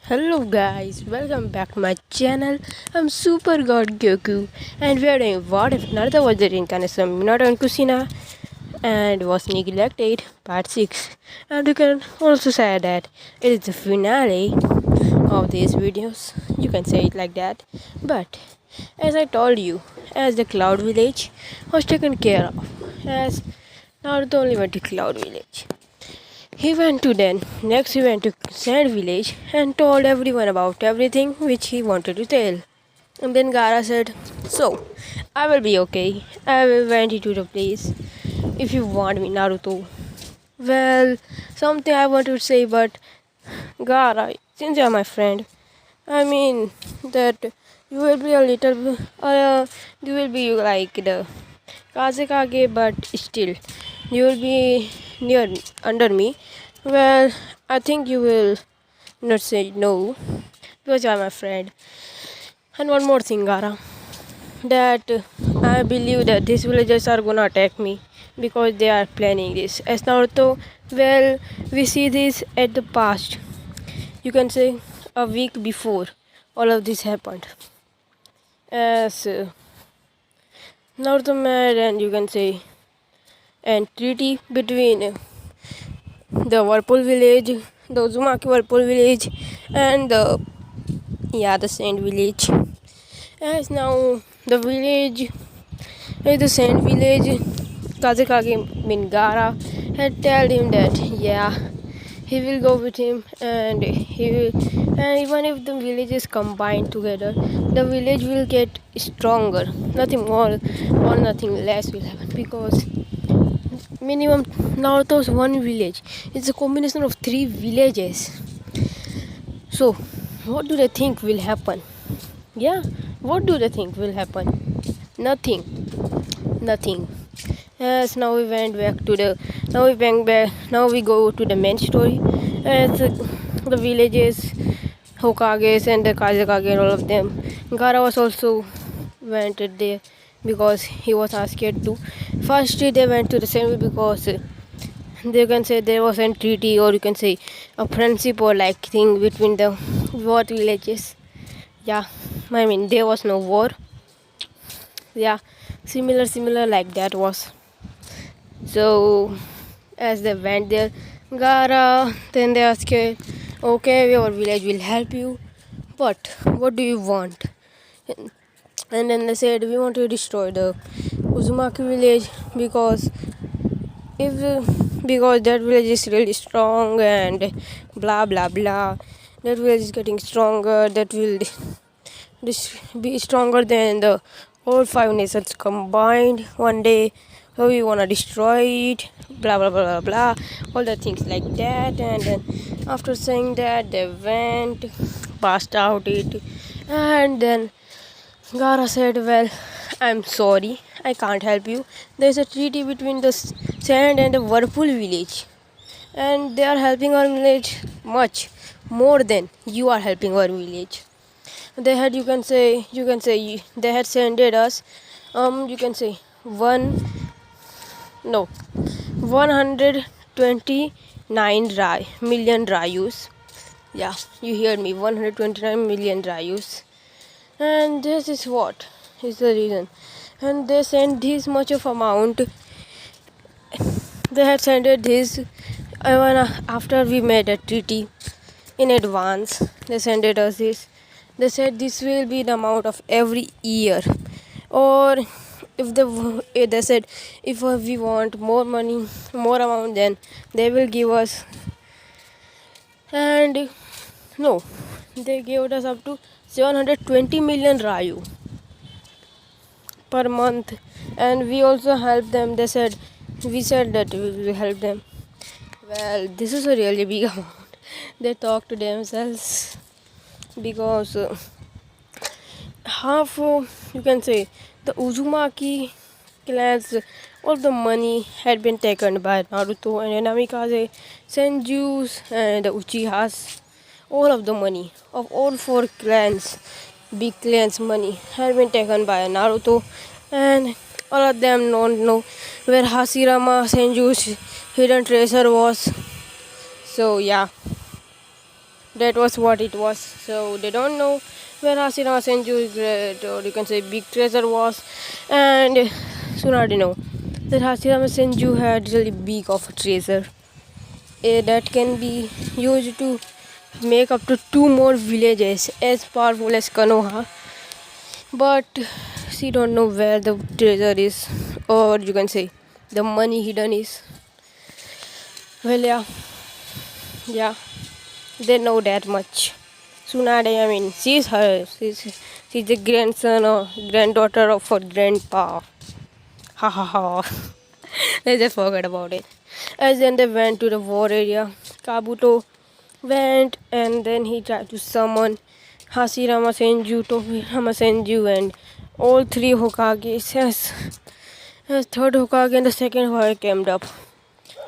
Hello guys, welcome back to my channel. I'm Super God Goku and we are doing what if Naruto was the reincarnation of Minato and Kushina and was neglected part 6. And you can also say that it is the finale of these videos. You can say it like that. But as I told you, as the Cloud Village was taken care of, as Naruto only went to Cloud Village. He went to then. Next, he went to Sand Village and told everyone about everything which he wanted to tell. And then Gara said, "So, I will be okay. I will went you to the place if you want me, Naruto." Well, something I want to say, but Gara, since you are my friend, I mean that you will be a little, you will be like the Kazekage, but still, you will be near under me. Well, I think you will not say no because you are my friend. And one more thing, Gara, that I believe that these villagers are gonna attack me because they are planning this. As Naruto, well, we see this at the past. You can say a week before all of this happened. As Naruto made, and you can say, and treaty between the Whirlpool village, the Uzumaki Whirlpool village, and the Sand village. As now the village, the Sand village, Kazekage Mingara had told him that he will go with him, and even if the villages combine together, the village will get stronger. Nothing more or nothing less will happen because minimum Naruto's one village is a combination of three villages. So, what do they think will happen? Yeah, what do they think will happen? Nothing, nothing. As now we went back to the now we went back now we go to the main story. As the villages, Hokages and the Kazekage and all of them. Gara was also went there because he was asked to. First they went to the same because they can say there was a treaty, or you can say a friendship or like thing between the war villages. Yeah, I mean there was no war. Yeah, similar like that was. So as they went there, Gara, then they asked, okay, your village will help you, but what do you want? And then they said, we want to destroy the Uzumaki village because because that village is really strong and blah blah blah. That village is getting stronger. That will be stronger than the all five nations combined one day. So we wanna destroy it. Blah blah blah blah blah. All the things like that. And then after saying that, they went, passed out it, and then Gara said, well, I'm sorry, I can't help you. There's a treaty between the Sand and the Whirlpool village, and they are helping our village much more than you are helping our village. They had, they had sent us, you can say, 129 million Rayus. Yeah, you heard me, 129 million Rayus. And this is what is the reason. And they sent this much of amount. They had sent it this even after we made a treaty in advance. They sent it us this. They said this will be the amount of every year. Or if they said if we want more money, more amount, then they will give us. And no, they gave us up to 720 million Rayu per month, and we also help them. We said that we will help them. Well, this is a really big amount. They talk to themselves because half, you can say, the Uzumaki clans, all the money had been taken by Naruto and Namikaze, Senjus and the Uchihas. All of the money of all four clans, big clans' money, had been taken by Naruto, and all of them don't know where Hashirama Senju's hidden treasure was. So yeah, That was what it was. So they don't know where Hashirama Senju's great, or you can say big treasure was. And Tsunade know that Hashirama Senju had really big of a treasure that can be used to make up to 2 more villages as powerful as Konoha. But she don't know where the treasure is, or you can say the money hidden is. Well, yeah, they know that much. Tsunade, I mean, she's the grandson or granddaughter of her grandpa. Ha ha ha. They just forgot about it. As then they went to the war area. Kabuto went and then he tried to summon Hashirama Senju, Tohiyama Senju, and all three Hokages. As third Hokage and the second Hokage came up.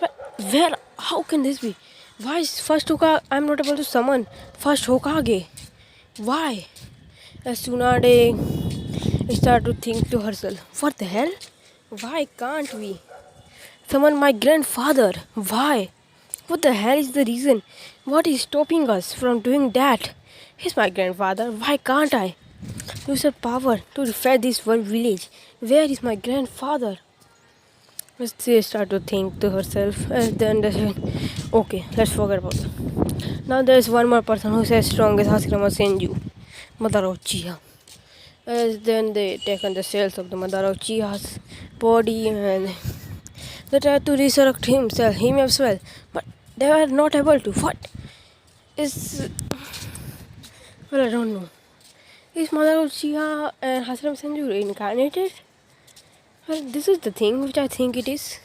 But where? How can this be? Why is first Hokage I'm not able to summon first Hokage? Why? As Tsunade started to think to herself, what the hell? Why can't we summon my grandfather? Why? What the hell is the reason? What is stopping us from doing that? He's my grandfather. Why can't I use her power to repair this one village? Where is my grandfather? She started to think to herself, and then they said, okay, let's forget about it. Now there is one more person who says strong as Hashirama Senju, Madara Uchiha. As then they taken the cells of the Madara Uchiha's body and they tried to resurrect him as well, but they were not able to. What is? Well, I don't know. Is Madara Uchiha and Hashirama Senju reincarnated? Well, this is the thing which I think it is,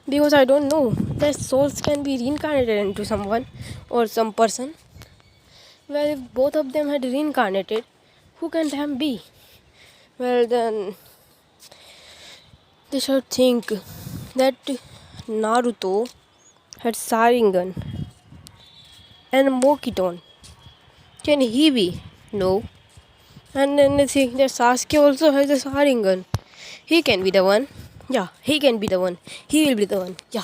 because I don't know that souls can be reincarnated into someone or some person. Well, if both of them had reincarnated, who can them be? Well, then they should think that Naruto had Sharingan and Mokiton. Can he be? No. And then they think that Sasuke also has a Sharingan. He can be the one. Yeah, he can be the one. He will be the one. Yeah.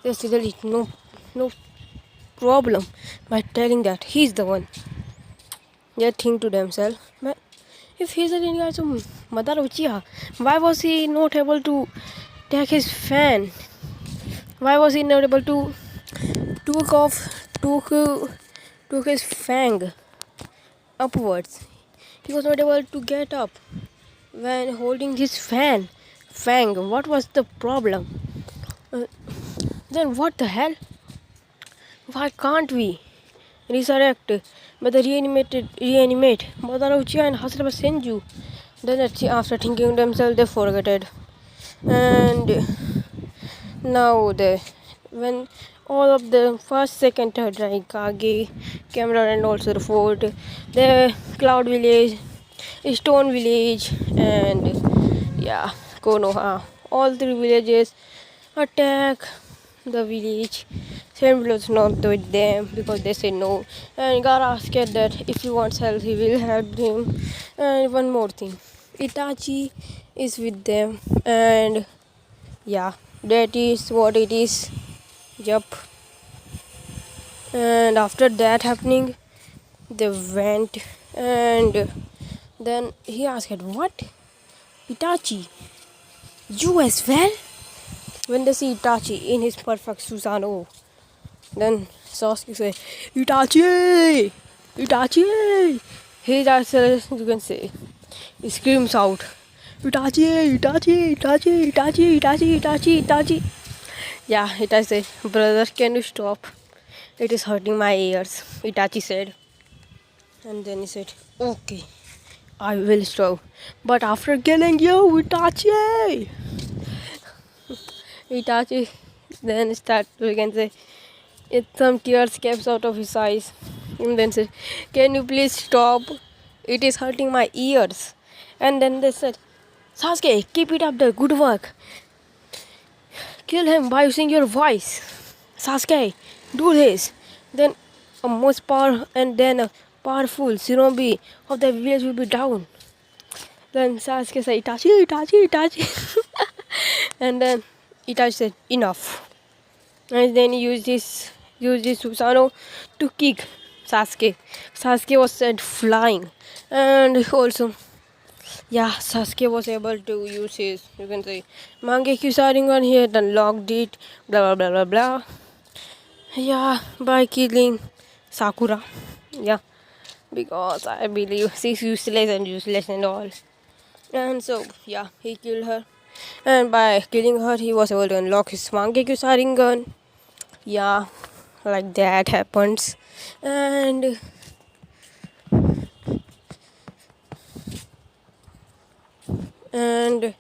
There's really no problem by telling that he's the one. They think to themselves, but if he's the guy to Madara Uchiha, why was he not able to take his fan? Why was he not able to took his fang upwards? He was not able to get up when holding his fang. What was the problem? Then what the hell? Why can't we resurrect but the reanimate Madara Uchiha and Hashirama Senju? Then after thinking themselves, they forgot it. And now when all of the first, second, third Raikage came around, and also the fourth, the Cloud Village, Stone Village, and Konoha, all three villages attack the village. Same was not with them because they say no, and Gaara said that if he wants help, he will help him. And one more thing, Itachi is with them, and that is what it is. Yup. And after that happening, they went, and then he asked, what? Itachi, you as well? When they see Itachi in his perfect Susanoo, then Sasuke said, Itachi! Itachi! He just, you can say, he screams out, Itachi! Itachi! Itachi! Itachi! Itachi! Itachi! Itachi! Yeah, Itachi said, brother, can you stop? It is hurting my ears, Itachi said. And then he said, okay, I will stop. But after killing you, Itachi! Itachi then we can say, some tears came out of his eyes. And then said, can you please stop? It is hurting my ears. And then they said, Sasuke, keep it up the good work. Kill him by using your voice. Sasuke, do this. Then a most powerful and then a powerful shinobi of the village will be down. Then Sasuke said, Itachi, Itachi, Itachi. And then Itachi said, enough. And then he used his Susanoo to kick Sasuke. Sasuke was sent flying, and also, yeah, Sasuke was able to use his, you can say, Mangekyo Sharingan. He had unlocked it, blah blah blah blah blah. Yeah, by killing Sakura. Yeah, because I believe she's useless and all. And so, yeah, he killed her. And by killing her, he was able to unlock his Mangekyo Sharingan. Yeah, like that happens. And and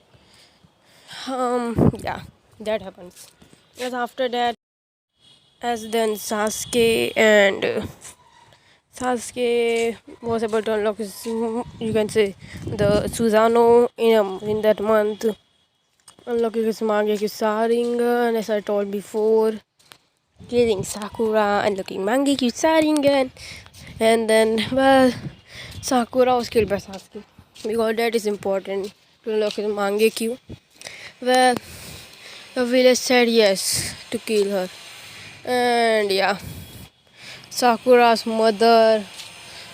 yeah, that happens. Yes, after that, as then Sasuke was able to unlock his, you can say, the Susanoo in that month, unlocking his Mangekyo Sharingan, as I told before, killing Sakura, unlocking Mangekyo Sharingan, and then, well, Sakura was killed by Sasuke, because that is important to unlock his Mangekyo. Well, the village said yes to kill her, and yeah, Sakura's mother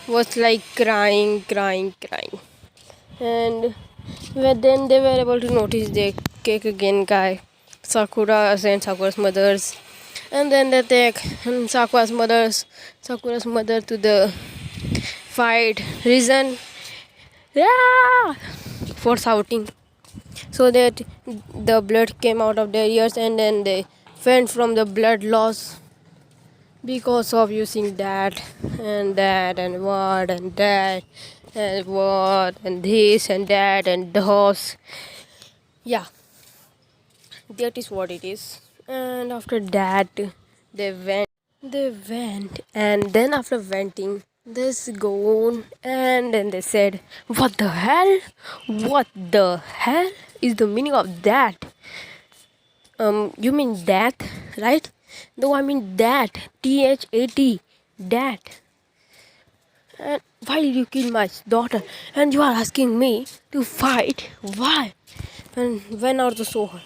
was like crying, and then they were able to notice the cake again guy, Sakura and Sakura's mothers, and then they take Sakura's mother to the fight reason, yeah, for shouting, so that the blood came out of their ears, and then they faint from the blood loss because of using that and what and that and what and this and that and those. Yeah, that is what it is. And after that, they went, and then after venting, this gone, and then they said, what the hell, what the hell is the meaning of that? You mean that, right? No, I mean that. THAT. That. And why did you kill my daughter? And you are asking me to fight? Why? And when Naruto saw her,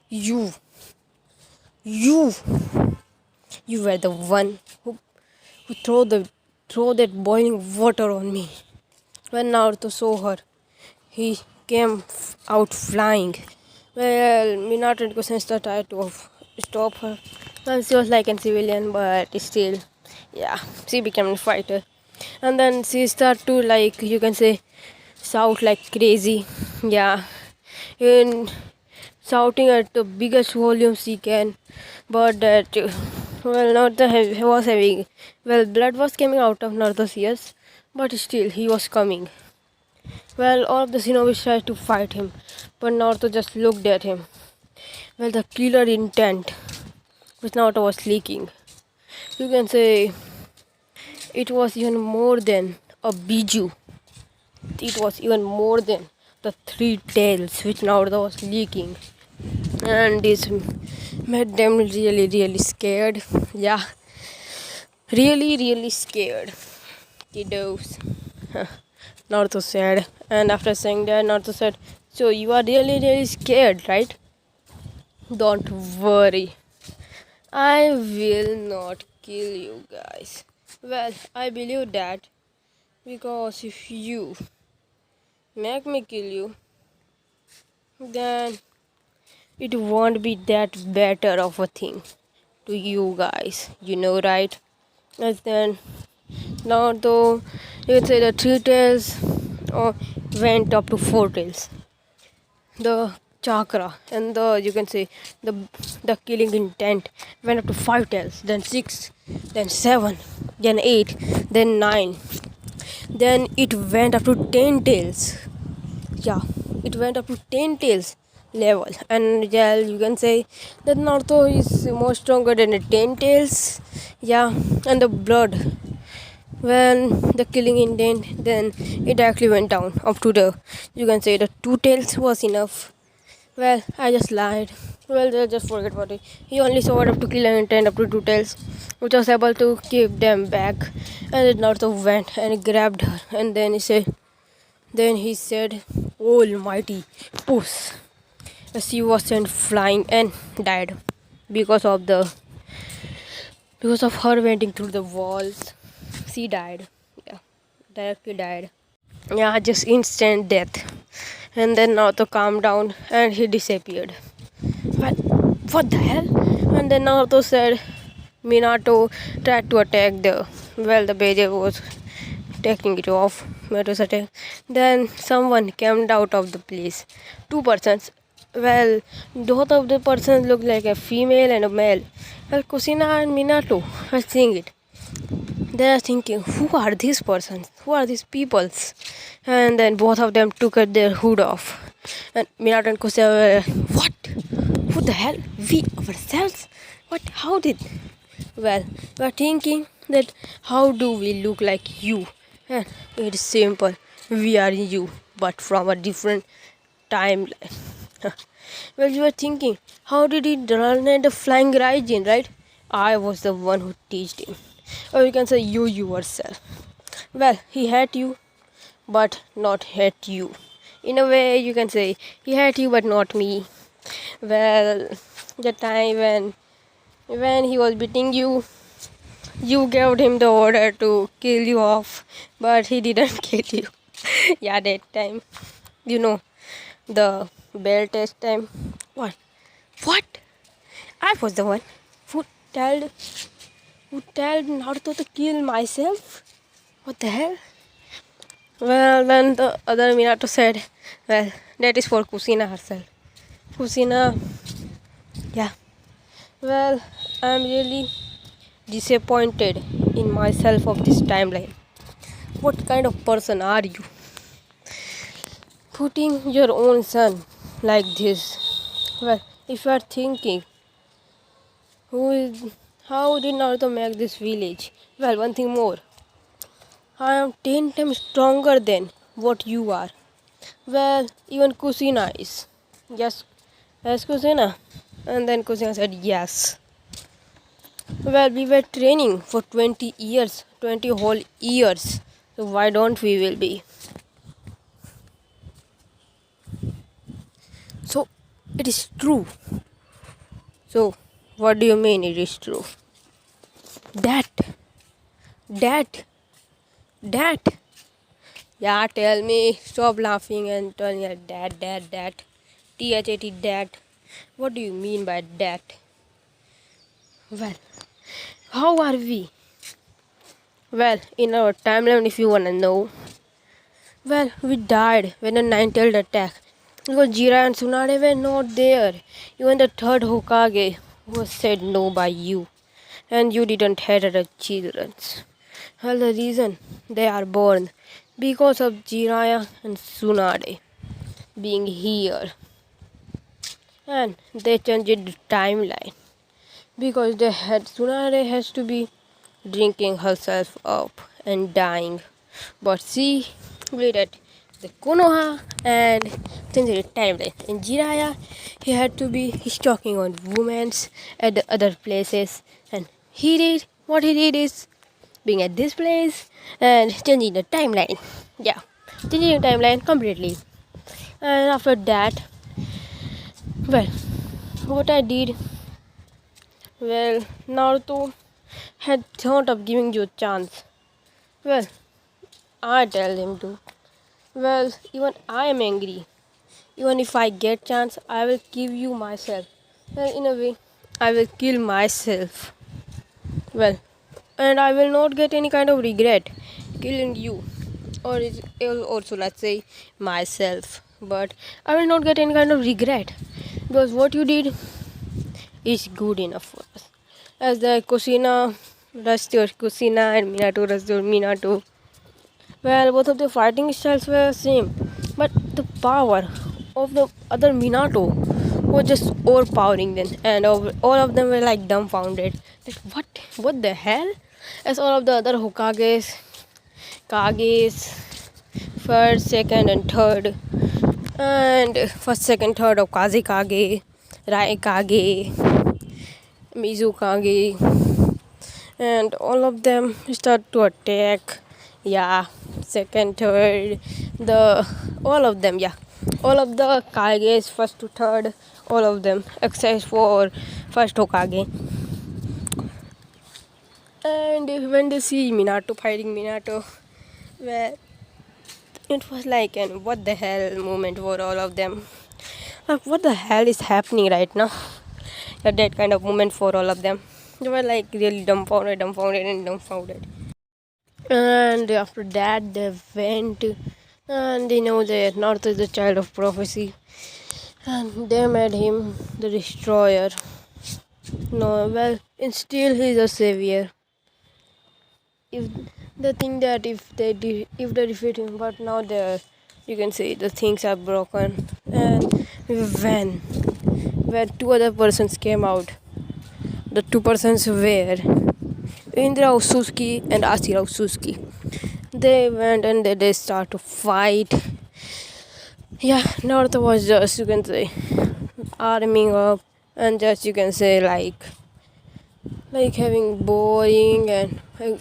you, you, you were the one who throw that boiling water on me. When Naruto saw her, he came out flying. Well, Minato and Kushina tried to stop her. Well, she was like a civilian, but still, yeah, she became a fighter. And then she started to, like, you can say, shout like crazy. Yeah, in shouting at the biggest volume she can. But that, well, Naruto was having, well, blood was coming out of Naruto's ears, but still, he was coming. Well, all of the shinobi tried to fight him, but Naruto just looked at him. Well, the killer intent which Naruto was leaking, you can say it was even more than a biju. It was even more than the three tails which Naruto was leaking. And this made them really scared. Yeah, really scared. Kiddos. Naruto said. And after saying that, Naruto said, so you are really scared, right? Don't worry, I will not kill you guys. Well, I believe that, because if you make me kill you, then it won't be that better of a thing to you guys, you know, right? And then now though, you can say the three tails went up to four tails. The chakra and the, you can say, the killing intent went up to 5 tails, then 6, then 7, then 8, then 9, then it went up to 10 tails. Yeah, it went up to 10 tails level. And yeah, you can say that Naruto is more stronger than the 10 tails. Yeah, and the blood, when the killing intent, then it actually went down up to the, you can say, the 2 tails was enough. Well, I just lied. Well, just forget about it. He only saw up to kill and intent up to 2 tails, which was able to keep them back. And then Naruto went and grabbed her, and then he said, Almighty push. She was sent flying and died because of her venting through the walls. she died. Yeah, directly died. Yeah, just instant death. And then Naruto calmed down and he disappeared. What? What the hell? And then Naruto said Minato tried to attack the baby was taking it off. Minato's attack. Then someone came out of the place. Two persons. Well, both of the persons looked like a female and a male. Well, Kushina and Minato were seeing it. They are thinking, who are these persons? Who are these peoples? And then both of them took their hood off. And Minato and Kushina were, what? Who the hell? We ourselves? What? How did? Well, we are thinking that how do we look like you? And it is simple. We are you, but from a different timeline. Well, you are thinking, how did he learn the flying Raijin, right? I was the one who teached him. Or you can say you yourself. Well, he had you, but not had you. In a way, you can say he had you, but not me. Well, the time when he was beating you, you gave him the order to kill you off, but he didn't kill you. Yeah, that time, you know, the bell test time. What? What? I was the one who told Naruto to kill myself. What the hell? Well, then the other Minato said, well, that is for Kushina herself. Kushina, yeah. Well, I'm really disappointed in myself of this timeline. What kind of person are you? Putting your own son like this. Well, if you are thinking, how did Naruto make this village? Well, one thing more. I am 10 times stronger than what you are. Well, even Kushina is. Yes, Kushina. And then Kushina said yes. Well, we were training for 20 years, 20 whole years. So why don't we will be? So it is true. So what do you mean it is true? That. Yeah, tell me. Stop laughing and tell me that. THAT, that. What do you mean by that? Well, how are we? Well, in our timeline, if you wanna know. Well, we died when the nine-tailed attack. Because Jiraiya and Tsunade were not there. Even the third Hokage was said no by you. And you didn't have the children. Well, the reason they are born because of Jiraiya and Tsunade being here. And they changed the timeline. Because Tsunade has to be drinking herself up and dying. But she did it the Konoha and changed the timeline. In Jiraiya, he's talking on women at the other places. And what he did is being at this place and changing the timeline. Yeah, changing the timeline completely. And after that, well, what I did, well, Naruto had thought of giving you a chance. Well, I tell him to. Well, even I am angry. Even if I get chance, I will give you myself. Well, in a way, I will kill myself. Well, and I will not get any kind of regret killing you. Or also, let's say, myself. But I will not get any kind of regret. Because what you did is good enough for us. As the Kushina rushed your Kushina and Minato rushed your Minato. Well, both of the fighting styles were same. But the power of the other Minato was just overpowering them. And all of them were like dumbfounded. Like, what the hell? As all of the other Hokages, Kages, first, second and third. And first, second, third of Kazekage, Raikage, Mizukage, and all of them start to attack. Yeah, second, third, all of them. Yeah, all of the Kages, first to third, all of them except for first Hokage. And when they see Minato fighting Minato, well, it was like an what the hell moment for all of them. Like, what the hell is happening right now? That kind of moment for all of them. They were like really dumbfounded. And after that, they went and they know that Naruto is the child of prophecy, and they made him the destroyer. No, well, and still he's a savior. If they think that if they defeat him, but now they you can say the things are broken. And when two other persons came out, the two persons were Indra Ususki and Asira Ususki. They went and they start to fight. Yeah, Naruto was just you can say arming up and just you can say like having boring and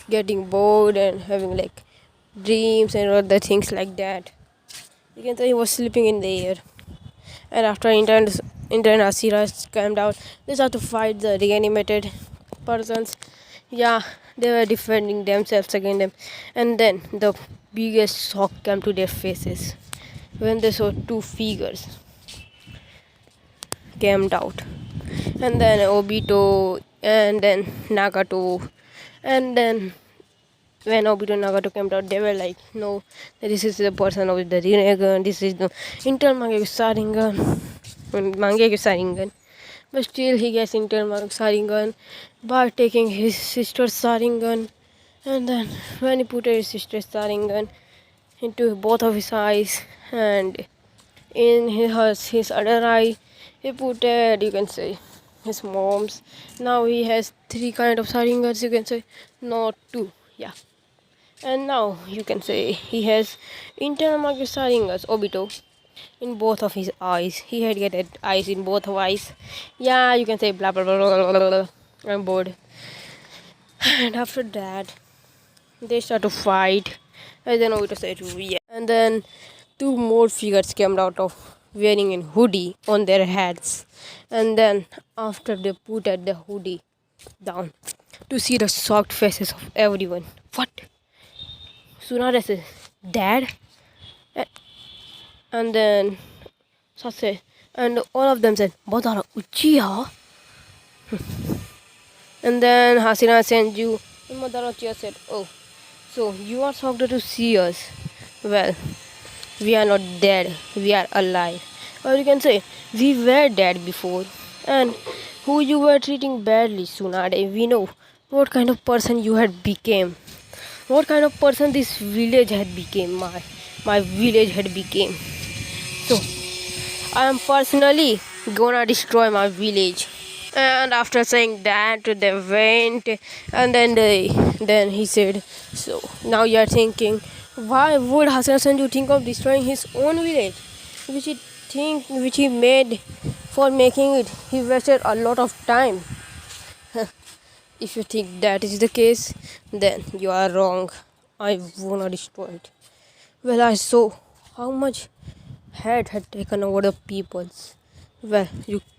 getting bored and having like dreams and other things like that. You can say he was sleeping in the air. And after intern Asira came out, they started to fight the reanimated persons. Yeah, they were defending themselves against them. And then the biggest shock came to their faces when they saw two figures came out. And then Obito and then Nagato. And then when Obito and Nagato came out, they were like, no, this is the person with the Rinnegan, this is the Intel Mangekyo Sharingan. But still he gets Intel Sharingan by taking his sister's Sharingan. And then when he put his sister's Sharingan into both of his eyes and in his other eye, he put you can say his mom's. Now he has three kind of Sharingans, you can say, not two, yeah. And now you can say he has internal Sharingas, Obito, in both of his eyes. He had get eyes in both of eyes. Yeah, you can say blah blah blah blah blah blah. I'm bored. And after that, they start to fight. And then Obito said, yeah. And then two more figures came out of wearing a hoodie on their heads. And then after they put at the hoodie down to see the shocked faces of everyone. What? Tsunade says, Dad? And then Sase and all of them said, Badara Uchiha? And then Hasina Senju and Madara Uchiha said, oh, so you are shocked to see us. Well, we are not dead, we are alive. Or you can say, we were dead before. And who you were treating badly, Tsunade, we know what kind of person you had became. What kind of person this village had became, my village had became. So, I am personally gonna destroy my village. And after saying that, they went, and then he said, so now you are thinking, why would Hasan Sanju think of destroying his own village, which he made for making it? He wasted a lot of time. If you think that is the case, then you are wrong. I wanna destroy it. Well, I saw how much hate had taken over the peoples. Well,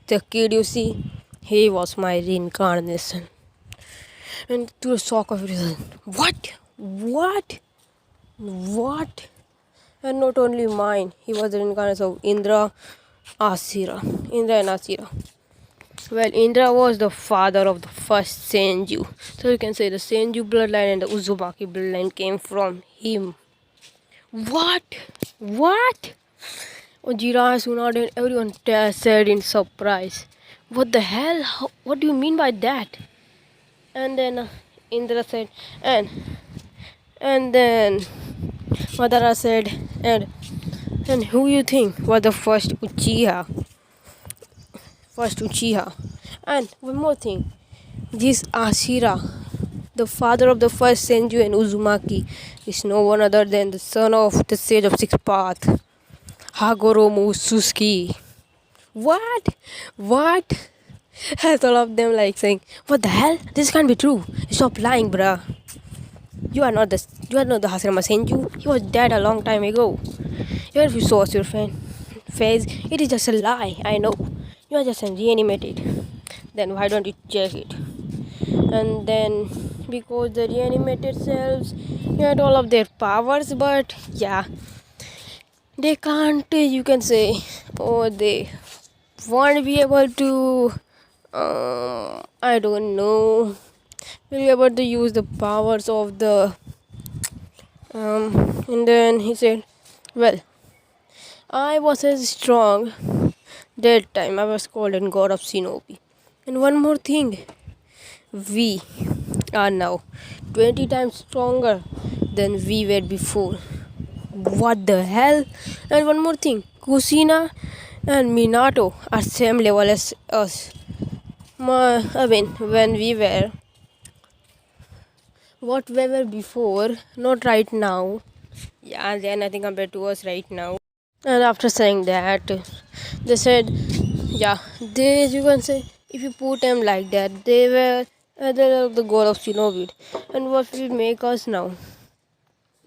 the kid you see, he was my reincarnation. And to the shock of everyone, what? And not only mine, he was the reincarnation of Indra and Asira. Well, Indra was the father of the first Senju. So you can say the Senju bloodline and the Uzumaki bloodline came from him. What? Ojira, Tsunade, and everyone said in surprise. What the hell? What do you mean by that? And then Indra said, and then Madara said, and who you think was the first Uchiha? And one more thing, this Ashira, the father of the first Senju and Uzumaki, is no one other than the son of the sage of sixth path, Hagoromo Ususki. What? Has all of them like saying, what the hell? This can't be true. Stop lying, bruh. You are not the Hashirama Senju. He was dead a long time ago. Even if you saw your face, it is just a lie. I know. You are just reanimated. Then why don't you check it? And then because the reanimated cells get all of their powers, but yeah, they can't, you can say, or they won't be able to, I don't know, will be able to use the powers of the, and then he said, well, I was as strong that time. I was called a god of shinobi. And one more thing, we are now 20 times stronger than we were before. What the hell? And one more thing, Kushina and Minato are same level as us. I mean, when we were, what we were before, not right now. Yeah, they're nothing compared to us right now. And after saying that, they said, yeah, they, you can say, if you put them like that, they were the god of shinobi. And what will make us now?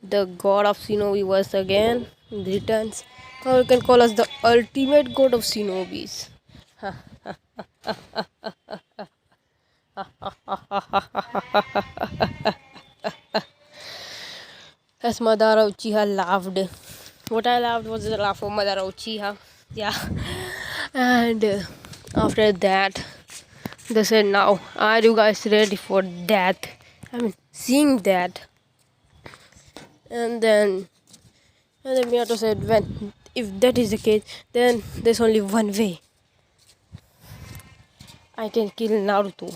The god of shinobi once again returns. Or you can call us the ultimate god of shinobis. As Madara Uchiha laughed. What I laughed was the laugh of Madara Uchiha. Yeah. And after that, they said, now, are you guys ready for death? I mean, seeing that. And then Minato said, when, if that is the case, then there's only one way. I can kill Naruto.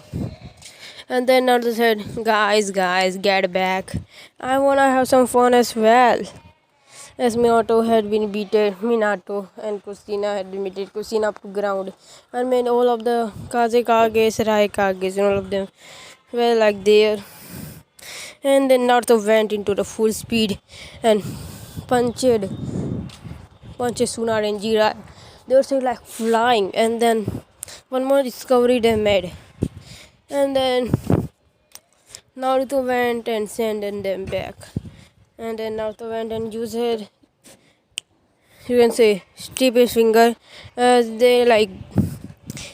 And then Naruto said, guys, get back. I wanna have some fun as well. As Minato had been beaten, Minato and Kushina had been beaten, Kushina up to ground. And when all of the Kazekages, Raikages, and all of them were like there. And then Naruto went into the full speed and punched Tsunade and Jiraiya. They were still like flying. And then one more discovery they made. And then Naruto went and sent them back. And then Naruto went and used her, you can say, stupid finger, as they like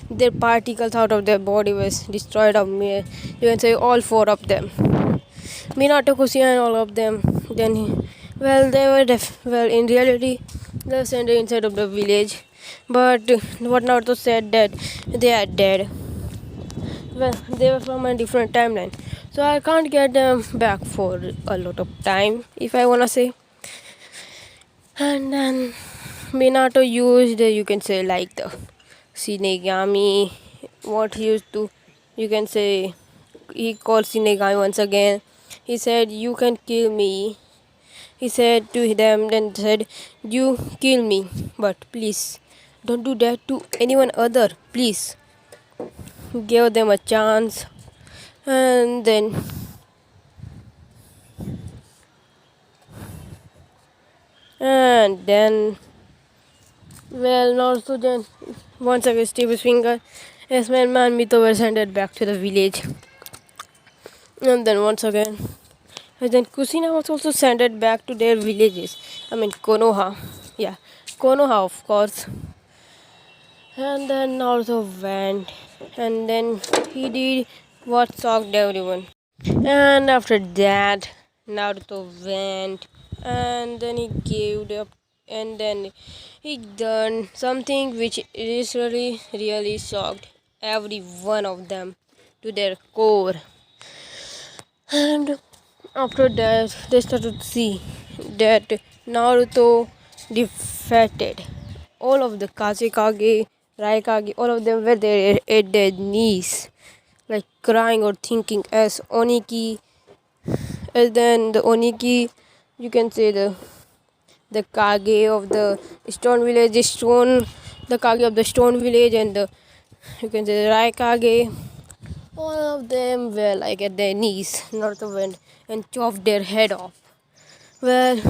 their particles out of their body was destroyed of me. You can say all four of them, Minato, Kushina, and all of them. Then well, they were well, in reality they were sent inside of the village, but what Naruto said that they are dead. Well, they were from a different timeline, so I can't get them back for a lot of time, if I wanna say. And then Minato used, you can say, like the Shinigami, what he used to, you can say, he called Shinigami once again. He said, you can kill me. He said to them, then said, you kill me, but please don't do that to anyone other, please. Gave them a chance. And then well, Naruto then once again Steve his finger, as man Mito was handed back to the village. And then once again, and then Kushina was also sent back to their villages. I mean Konoha. Yeah, Konoha, of course. And then Naruto went, and then he did what shocked everyone. And after that, Naruto went, and then he gave up, and then he done something which really shocked every one of them to their core. And after that, they started to see that Naruto defeated all of the Kazekage, Raikage, all of them were there at their knees, like crying or thinking, as Oniki, and then the Oniki, you can say the Kage of the stone village, the Kage of the stone village, and the, you can say, the Raikage, all of them were like at their knees. Naruto went and chopped their head off. Well,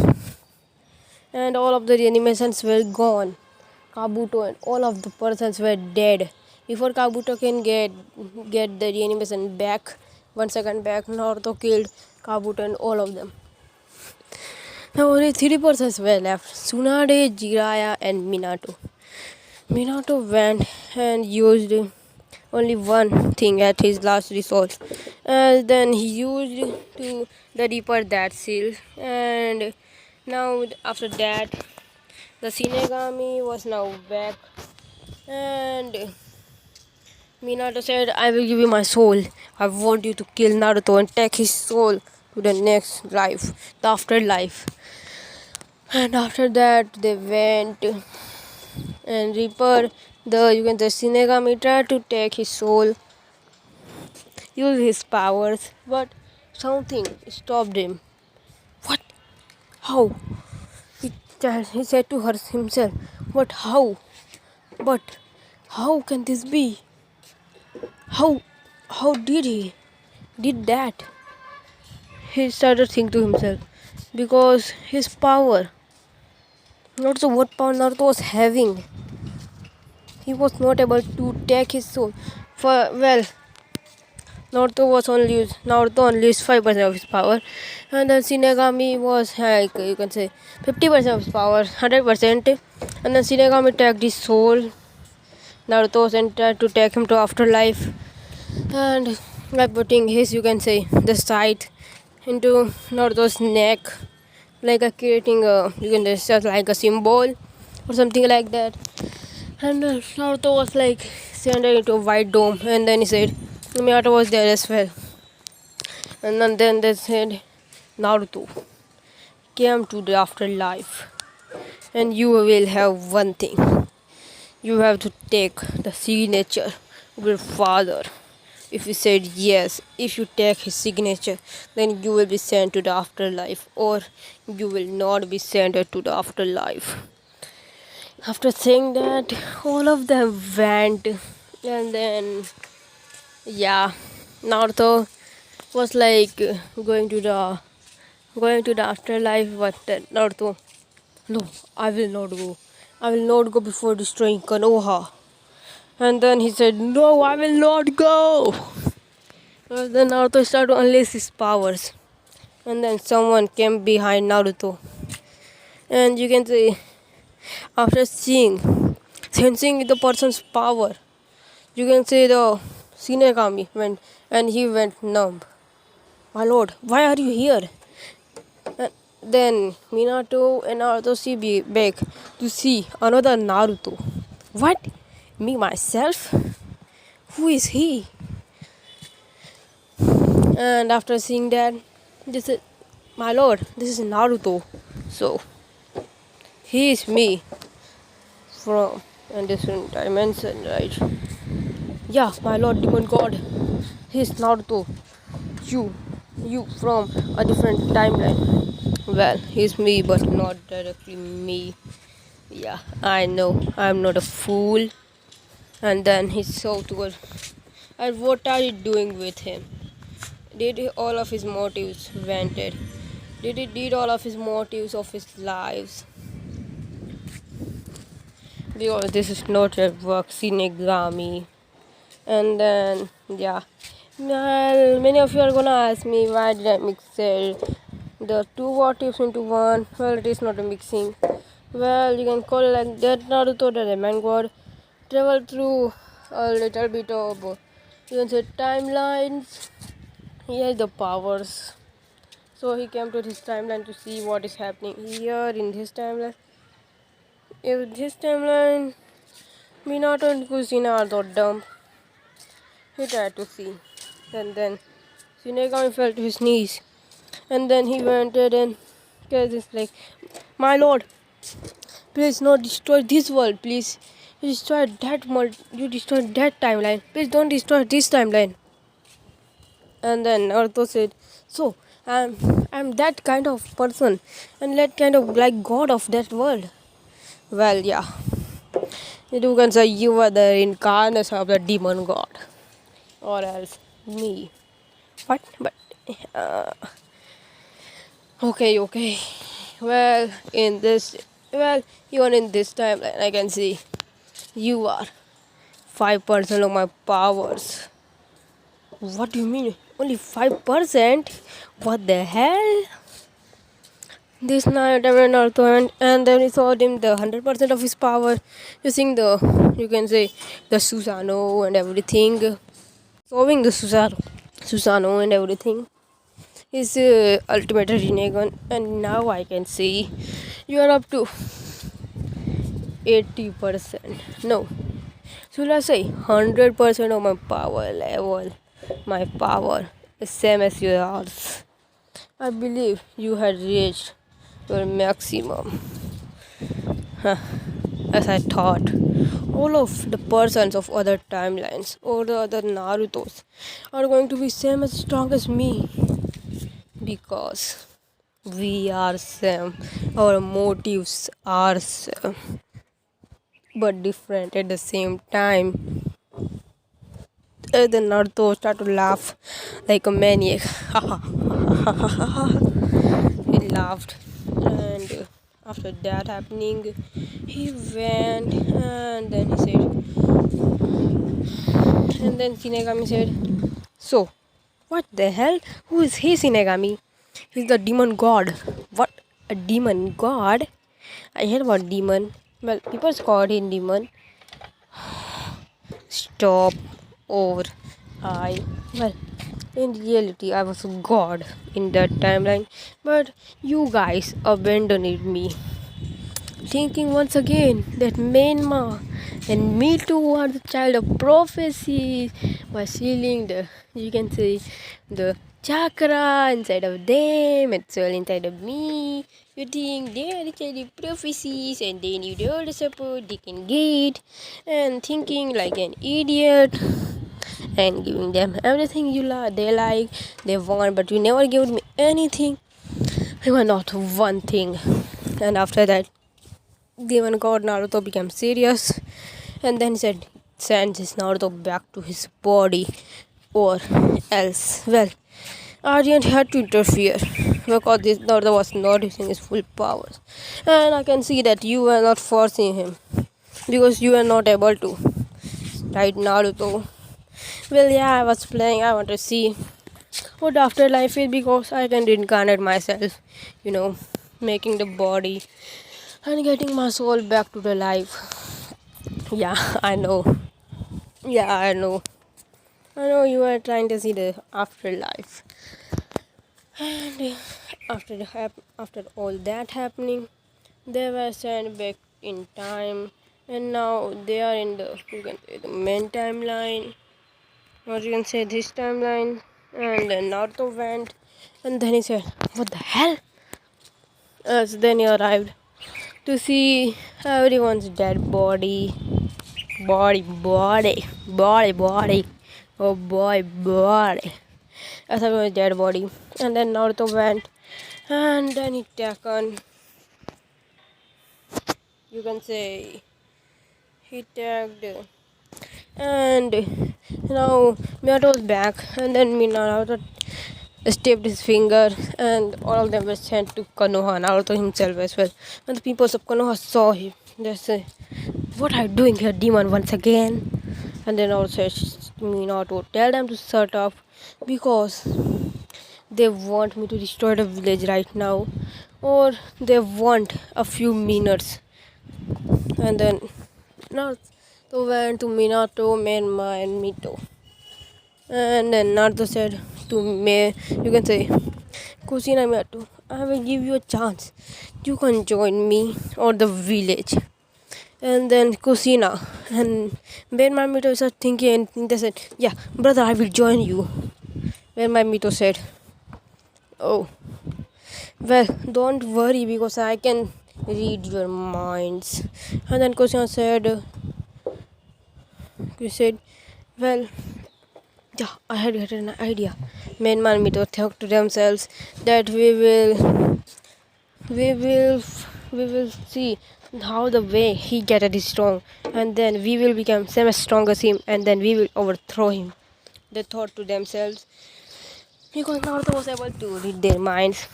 and all of the animations were gone. Kabuto and all of the persons were dead. Before Kabuto can get the reanimation back, 1 second back, Naruto killed Kabuto and all of them. Now only 3 persons were left: Tsunade, Jiraiya, and Minato. Minato went and used only one thing at his last resort. And then he used to the deeper that seal. And now after that, the Shinigami was now back, and Minato said, I will give you my soul. I want you to kill Naruto and take his soul to the next life, the afterlife. And after that, they went, and Reaper, the Shinigami tried to take his soul, use his powers, but something stopped him. What? How? He said to himself, but how? But how can this be? How? How did he did that? He started thinking to himself, because his power, not so what power Naruto was having, he was not able to take his soul. For well, Naruto only used 5% of his power, and then Shinigami was like you can say 50% of his power, 100%, and then Shinigami took his soul, Naruto, and tried to take him to afterlife, and by putting his you can say the sight into Naruto's neck, like a creating a you can just like a symbol or something like that. And Naruto was like sent into a white dome, and then he said Minato was there as well. And then they said Naruto came to the afterlife, and you will have one thing. You have to take the signature of your father. If you said yes, if you take his signature, then you will be sent to the afterlife, or you will not be sent to the afterlife. After saying that, all of them went, and then yeah, Naruto was like going to the afterlife, but Naruto, no, I will not go. I will not go before destroying Konoha. And then he said, no, I will not go. And then Naruto started to unleash his powers. And then someone came behind Naruto. And you can say, after sensing the person's power, you can say the Shinigami went, and he went numb. My lord, why are you here? And then Minato and Naruto see back to see another Naruto. What? Me myself? Who is he? And after seeing that, this is my lord, this is Naruto. So he is me from a different dimension, right? Yeah, my lord demon god. He is Naruto. You from a different timeline. Well, he's me, but not directly me. Yeah, I know. I'm not a fool. And then he saw towards. And what are you doing with him? Did all of his motives vented? Did all of his motives of his lives? Because this is not a work, Shinigami. And then yeah. Well, many of you are gonna ask me why did I mix the two motives into one. Well, it is not a mixing. Well, you can call it like that. Naruto, the Ramen God, traveled through a little bit of you can say timelines. He has the powers, so he came to this timeline to see what is happening here in this timeline. In this timeline, Minato and Kushina are the dumb. He tried to see, and then Shinigami fell to his knees, and then he went and this like, my lord, please not destroy this world, please. You destroyed you destroyed that timeline. Please don't destroy this timeline. And then Naruto said, so I'm that kind of person and that kind of like god of that world. Well, yeah, you can say you are the reincarnation of the demon god, or else me. What? But uh, okay. Well, even in this timeline, I can see you are 5% of my powers. What do you mean? Only 5%? What the hell? This night when Naruto went, and then he showed him the 100% of his power using the, you can say, the Susano and everything, solving the Susano and everything. His ultimate Rinnegan, and now I can see you are up to 80%. No, should I say 100% of my power level? My power is same as yours. I believe you had reached your maximum. Huh. As I thought, all of the persons of other timelines or the other Narutos are going to be same as strong as me, because we are same. Our motives are same, but different at the same time. Then Naruto started to laugh like a maniac. He laughed, and after that happening, he went, and then he said, and then Shinigami said, "So, what the hell? Who is he, Shinigami? He's the demon god." What? A demon god? I heard about demon. Well, people called him demon. Stop. Or well, in reality, I was a god in that timeline, but you guys abandoned me, thinking once again that Myanmar and me too are the child of prophecy by sealing the, you can say, the chakra inside of them and soul inside of me. You think they are the child of prophecies and they need all the support they can get, and thinking like an idiot and giving them everything they like, they want, but you never gave me anything. You were not one thing. And after that, demon god Naruto became serious, and then he said, send this Naruto back to his body, or else, well, Aryan had to interfere because this Naruto was not using his full powers. And I can see that you were not forcing him because you were not able to. Right, Naruto? Well, yeah, I was playing. I want to see what afterlife is because I can reincarnate myself, making the body and getting my soul back to the life. Yeah, I know. Yeah, I know. I know you are trying to see the afterlife. And after all that happening, they were sent back in time, and now they are in the, you can say, the main timeline, or you can say this timeline. And then Naruto went, and then he said, "What the hell?" As then he arrived to see everyone's dead body, body. Oh boy, body. As everyone's dead body, and then Naruto went, and then he taken, you can say, he tagged, and now Minato was back, and then Minato stabbed his finger, and all of them were sent to Konoha, Naruto himself as well. And the people of Konoha saw him. They say, "What are you doing here, demon, once again?" And then also Minato tell them to shut up because they want me to destroy the village right now, or they want a few minutes. And then Naruto went to Minato, Menma, and Mito. And then Naruto said to me, you can say, Kushina Minato, I will give you a chance. You can join me or the village. And then Kushina and Menma and Mito started thinking, and they said, yeah, brother, I will join you. Menma and Mito said, oh, well, don't worry because I can read your minds. And then Kushina said, well, yeah, I had gotten an idea. Men and Mito talk to themselves that we will see how the way he get it is strong, and then we will become same as strong as him, and then we will overthrow him. They thought to themselves because Naruto was able to read their minds.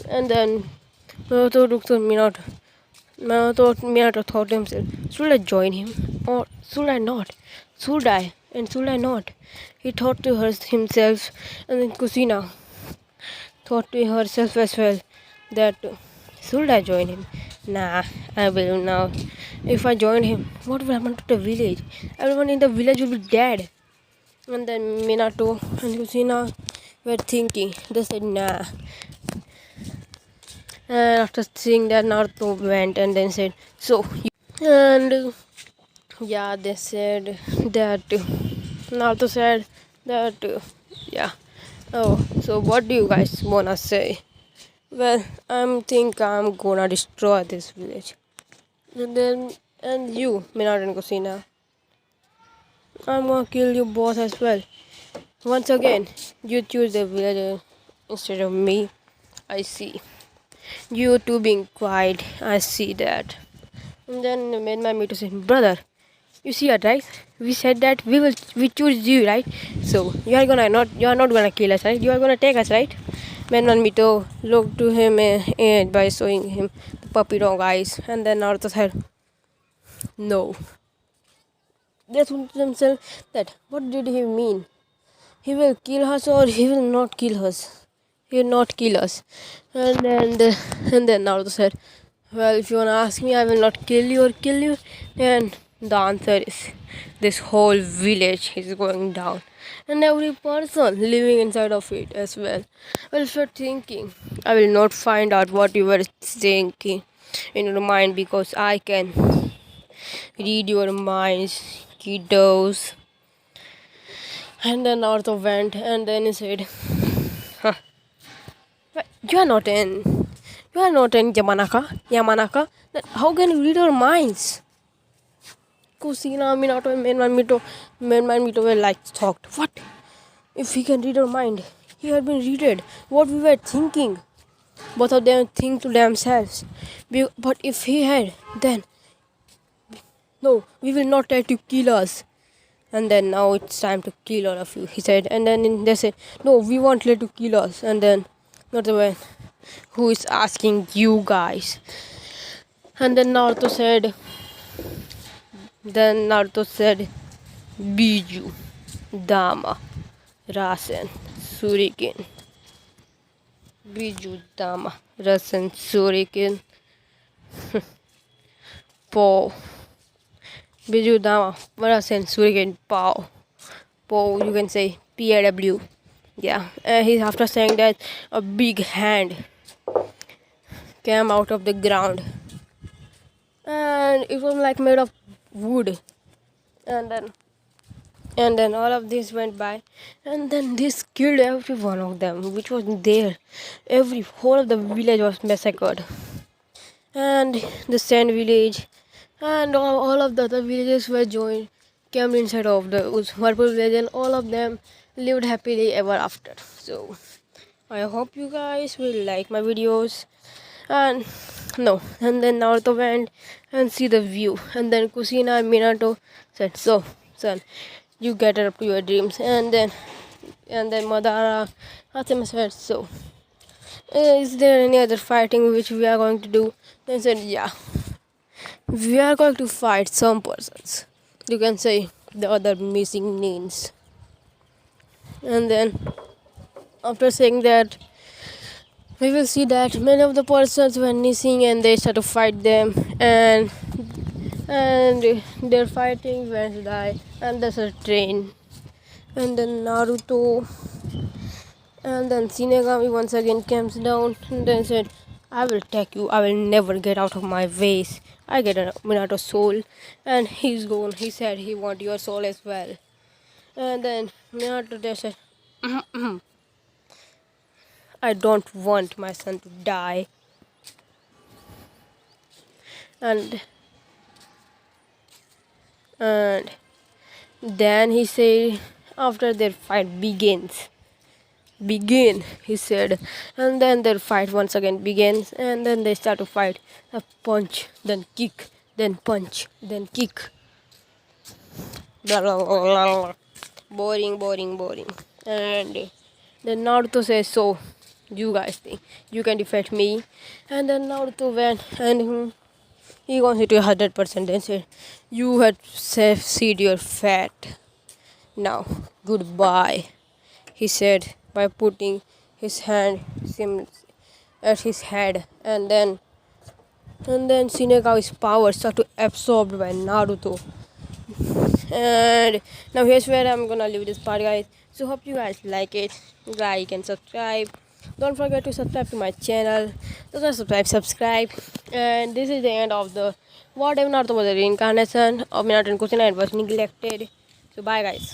And then Naruto looked at Minato. Minato thought to himself, should I join him or should I not? Should I and should I not? He thought to himself, and then Kushina thought to herself as well that should I join him? Nah, I will now. If I join him, what will happen to the village? Everyone in the village will be dead. And then Minato and Kushina were thinking. They said, nah. And after seeing that, Naruto went and then said, so. And yeah, they said that. Naruto said that. Yeah. Oh, so what do you guys wanna say? Well, I'm gonna destroy this village. And you, Minato and Kushina, I'm gonna kill you both as well. Once again, you choose the villager instead of me. I see. You two being quiet, I see that. And then made my me to say, brother, you see it, right? We said that we choose you, right? So you are not gonna kill us, right? You are gonna take us, right? When Mito looked to him by showing him the puppy dog eyes, and then Naruto said, no. They thought to themselves that what did he mean? He will kill us or he will not kill us. He will not kill us. And then Naruto said, well, if you wanna ask me, I will not kill you or kill you. And the answer is this whole village is going down. And every person living inside of it as well. Well, if you're thinking, I will not find out what you were thinking in your mind because I can read your minds, kiddos. And then Naruto went and then he said, huh, you are not in. You are not in Yamanaka. How can you read our minds? Kushina, Minato, and Mito were like shocked. What? If he can read our mind, he had been readed what we were thinking. Both of them think to themselves. But if he had, then no, we will not try to kill us. And then now it's time to kill all of you, he said. And then they said, no, we won't let you kill us. And then not the one who is asking you guys. And then Naruto said, Biju, Dama, Rasen, Suriken. Biju, Dama, Rasen, Suriken. Po. Biju, Dama, Rasen, Suriken, Pow. Po, you can say PAW. Yeah, and he's after saying that a big hand came out of the ground. And it was like made of wood. And then all of this went by, and then this killed every one of them which was there. Every whole of the village was massacred, and the sand village and all of the other villages were joined, came inside of the purple village, and all of them lived happily ever after. So I hope you guys will like my videos. And no, and then Naruto went and see the view, and then Kushina and Minato said, so son, you get up to your dreams. And then Madara asked him, said, so is there any other fighting which we are going to do? They said, yeah, we are going to fight some persons, you can say the other missing names. And then after saying that, we will see that many of the persons were missing and they start to fight them, and their fighting went die, and there's a train. And then Naruto and then Shinigami once again comes down and then said, I will take you, I will never get out of my ways. I get a Minato soul, and he's gone. He said he want your soul as well. And then Minato just said, I don't want my son to die. And then he said, after their fight begin, he said. And then their fight once again begins, and then they start to fight. A punch, then kick, then punch, then kick. Boring. And then Naruto says, so you guys think you can defeat me? And then Naruto went and he considered 100%, then said, you had seed your fat. Now, goodbye, he said by putting his hand at his head, and then Shinigami's powers start to absorbed by Naruto. And now here's where I'm gonna leave this part, guys. So hope you guys like it. Like and subscribe. Don't forget to subscribe to my channel. Don't subscribe. And this is the end of the what if Naruto was a reincarnation of Minato and Kushina and was neglected. So bye, guys.